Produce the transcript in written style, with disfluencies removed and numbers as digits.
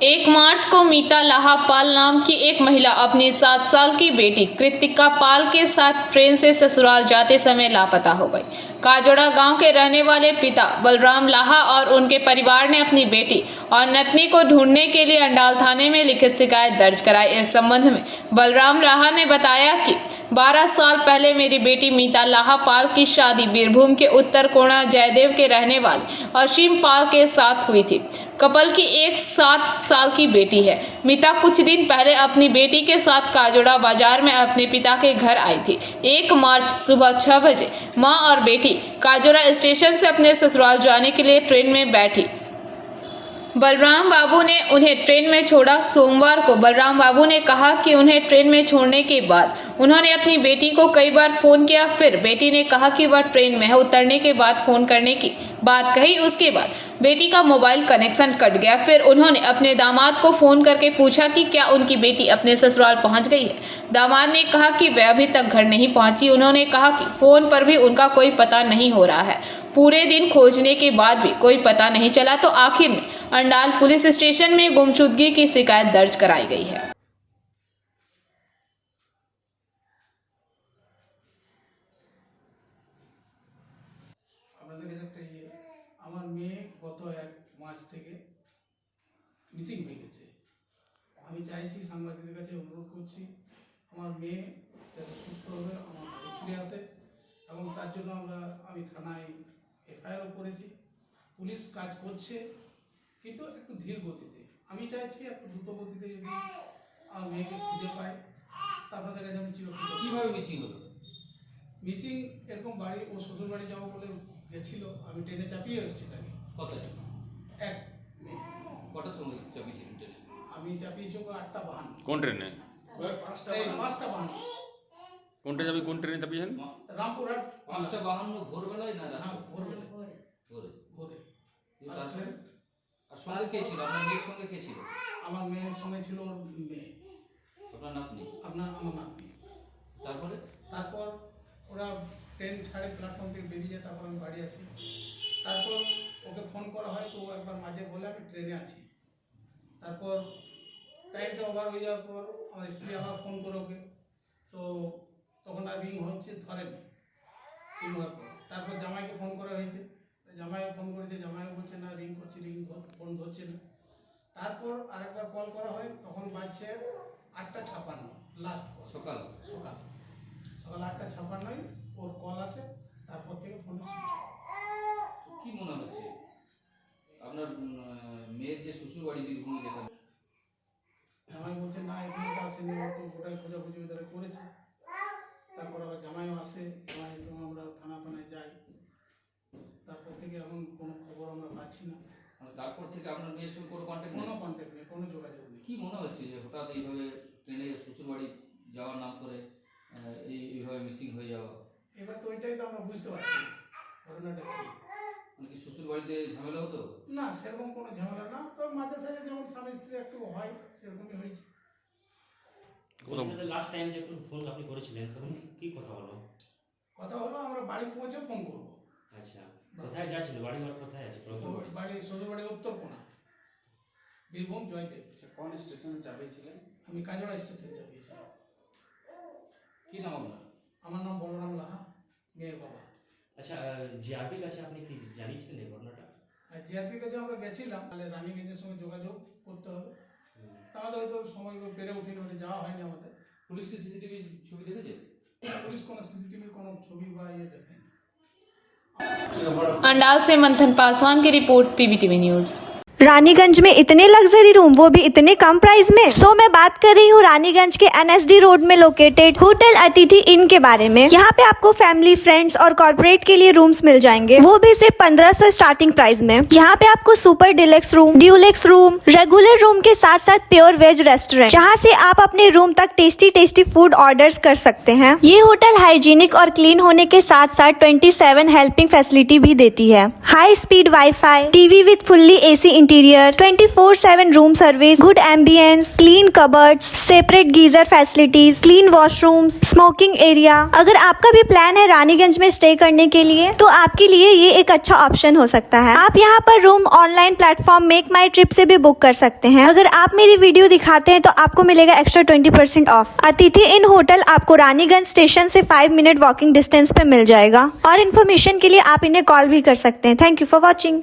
1 मार्च को मीता लाहा पाल नाम की एक महिला अपनी 7 साल की बेटी कृतिका पाल के साथ ट्रेन से ससुराल जाते समय लापता हो गई। काजोड़ा गांव के रहने वाले पिता बलराम लाहा और उनके परिवार ने अपनी बेटी और नतनी को ढूंढने के लिए अंडाल थाने में लिखित शिकायत दर्ज कराई। इस संबंध में बलराम लाहा ने बताया कि 12 साल पहले मेरी बेटी मीता लाहा पाल की शादी बीरभूम के उत्तर कोणा जयदेव के रहने वाले असीम पाल के साथ हुई थी। कपल की एक 7 साल की बेटी है। मीता कुछ दिन पहले अपनी बेटी के साथ काजोड़ा बाजार में अपने पिता के घर आई थी। 1 मार्च सुबह 6 बजे मां और बेटी काजोड़ा स्टेशन से अपने ससुराल जाने के लिए ट्रेन में बैठी। बलराम बाबू ने उन्हें ट्रेन में छोड़ा। सोमवार को बलराम बाबू ने कहा कि उन्हें ट्रेन में छोड़ने के बाद उन्होंने अपनी बेटी को कई बार फ़ोन किया। फिर बेटी ने कहा कि वह ट्रेन में है। उतरने के बाद फ़ोन करने की बात कही। उसके बाद बेटी का मोबाइल कनेक्शन कट गया। फिर उन्होंने अपने दामाद को फ़ोन करके पूछा कि क्या उनकी बेटी अपने ससुराल पहुंच गई है। दामाद ने कहा कि वह अभी तक घर नहीं पहुंची। उन्होंने कहा कि फ़ोन पर भी उनका कोई पता नहीं हो रहा है। पूरे दिन खोजने के बाद भी कोई पता नहीं चला तो आखिर में अंडाल पुलिस स्टेशन में गुमशुदगी की शिकायत दर्ज कराई गई है। আমার মেয়ে গত 1 মার্চ থেকে মিসিং হয়ে গেছে। আমি চাইছি সাংবাদিকদের কাছে অনুরোধ করছি আমার মেয়ে যাতে সুস্থভাবে আমার বাড়ি ফিরে আসে এবং তার জন্য আমি থানায় এফআইআরও করেছি। পুলিশ কাজ করছে কিন্তু একটু ধীর গতিতে। আমি চাইছি একটু দ্রুত গতিতে যদি আমার মেয়েকে খুঁজে পাই তা আপনাদের কাছে আমি চিরকৃতজ্ঞ। কীভাবে মিসিং হলো? মিসিং এরকম বাড়ি ও শ্বশুর বাড়ি যাবো বলে গেছিল। আমি ট্রেনে চাপিয়ে এসেছি তাকে। কোথায়? এক মেয়ে। কটার সময় চাপিয়েছিলেন ট্রেনে? আমি চাপিয়েছি ওকে 8:52। কোন ট্রেনে? 5:52। কোন ট্রেনে চাপিয়েছেন? রামপুরহাট 5:52 ভোরবেলায় না রাতে? হ্যাঁ ভোরবেলা ভোরে। তারপরে আর সঙ্গে কে ছিল? আপনার মেয়ের সঙ্গে কে ছিল? আমার মেয়ের সঙ্গে ছিল ওর মেয়ে, আপনার নাতনি? আমার নাতনি। তারপর ওরা ট্রেন ছাড়ে প্ল্যাটফর্ম থেকে বেরিয়ে যায়। তারপর আমি বাড়ি আসি। তারপর ওকে ফোন করা হয় তো ও একবার মাঝে বলে আমি ট্রেনে আছি। তারপর টাইমটা ওভার হয়ে যাওয়ার পর আমার স্ত্রী আবার ফোন করে ওকে, তো তখন আর রিং হচ্ছে, ধরেনি। রিং হওয়ার পর তারপর জামাইকে ফোন করা হয়েছে। জামাইও ফোন করেছে, জামাইও বলছে না রিং করছে, ফোন ধরছে না। তারপর আরেকবার কল করা হয়, তখন বাজছে 8:56 লাস্ট কল। সকাল 8:56 ওর কল আসে। তারপর থেকে ফোন। কি মনে হচ্ছে আপনার মেয়ের যে শ্বশুর বাড়ি বীরভূম যেখানে? জামাই বলছে না এখানে তো আসেনি, ও তো গোটায় খোঁজাখুঁজি ওদের করেছে। তারপর আবার জামাইও আসে, জামাইয়ের সঙ্গে আমরা থানায় যাই। তারপর থেকে এখন কোনো খবর আমরা পাচ্ছি না। মানে তারপর থেকে আপনার মেয়ের সঙ্গে কোনো কন্ট্যাক্ট নেই? কোনো কন্ট্যাক্ট নেই, কোনো যোগাযোগ নেই। কি মনে হচ্ছে যে হঠাৎ এইভাবে ট্রেনে শ্বশুর বাড়ি যাওয়ার নাম করে এইভাবে মিসিং হয়ে যাওয়া? এবার তো ওইটাই তো আমরা বুঝতে পারছি না ঘটনাটা কি। মানে কি শ্বশুর বাড়িতে ঝামেলা হতো? না সেরকম কোনো ঝামেলা না, তো মাঝে সাঝে যেমন স্বামী স্ত্রী একটু হয় সেরকমই হয়েছে। লাস্ট টাইম যে ফোন আপনি করেছিলেন তখন কি কথা হলো? কথা হলো আমরা বাড়ি পৌঁছে ফোন করবো। আচ্ছা, কোথায় যাচ্ছিল? বাড়ি ঘর কোথায় আছে? শ্বশুর বাড়ি উত্তর কোণা বীরভূম জয়দেব। কোন স্টেশনে চাপিয়েছিলেন? আমি কাজড়া স্টেশনে চাপিয়েছিলাম। কি নাম আপনার? আমার নাম বলরাম লাহা, মেয়ের বাবা। আচ্ছা, জিআরপির কাছে আপনি কি জানিয়েছিলেন এই ঘটনাটা? আর জিআরপির কাছে আমরা গেছিলাম, তাহলে রানিগঞ্জের সঙ্গে যোগাযোগ করতে হবে। আমাদের হয়তো সময় পেরে উঠিনি, ওটা যাওয়া হয়নি আমাদের। পুলিশ কি সিসিটিভি ছবি দেখেছে? পুলিশ কোনো সিসিটিভির কোনো ছবি বা দেখায়নি। अंडाल से मंथन पासवान की रिपोर्ट, पीबीटीवी न्यूज़। रानीगंज में इतने लग्जरी रूम, वो भी इतने कम प्राइस में। मैं बात कर रही हूँ रानीगंज के एनएसडी रोड में लोकेटेड होटल अतिथि इन के बारे में। यहाँ पे आपको फैमिली, फ्रेंड्स और कॉर्पोरेट के लिए रूम्स मिल जाएंगे, वो भी सिर्फ 1500 स्टार्टिंग प्राइस में। यहाँ पे आपको super deluxe room, Dulux room, regular room के साथ साथ प्योर वेज रेस्टोरेंट, जहाँ से आप अपने रूम तक टेस्टी फूड ऑर्डर्स कर सकते हैं। ये होटल हाइजीनिक और क्लीन होने के साथ साथ 27 हेल्पिंग फैसिलिटी भी देती है। High speed wifi, TV with fully AC interior, 24/7 room service, good ambience, clean cupboards, separate geyser facilities, clean washrooms, smoking area. अगर आपका भी प्लान है रानीगंज में स्टे करने के लिए तो आपके लिए ये एक अच्छा ऑप्शन हो सकता है। आप यहाँ पर रूम ऑनलाइन प्लेटफॉर्म मेक माई ट्रिप से भी बुक कर सकते हैं। अगर आप मेरी वीडियो दिखाते हैं तो आपको मिलेगा एक्स्ट्रा 20% ऑफ। अतिथि इन होटल आपको रानीगंज स्टेशन से 5 मिनट वॉकिंग डिस्टेंस पे मिल जाएगा। और इन्फॉर्मेशन के लिए आप इन्हें कॉल भी कर सकते हैं। Thank you for watching.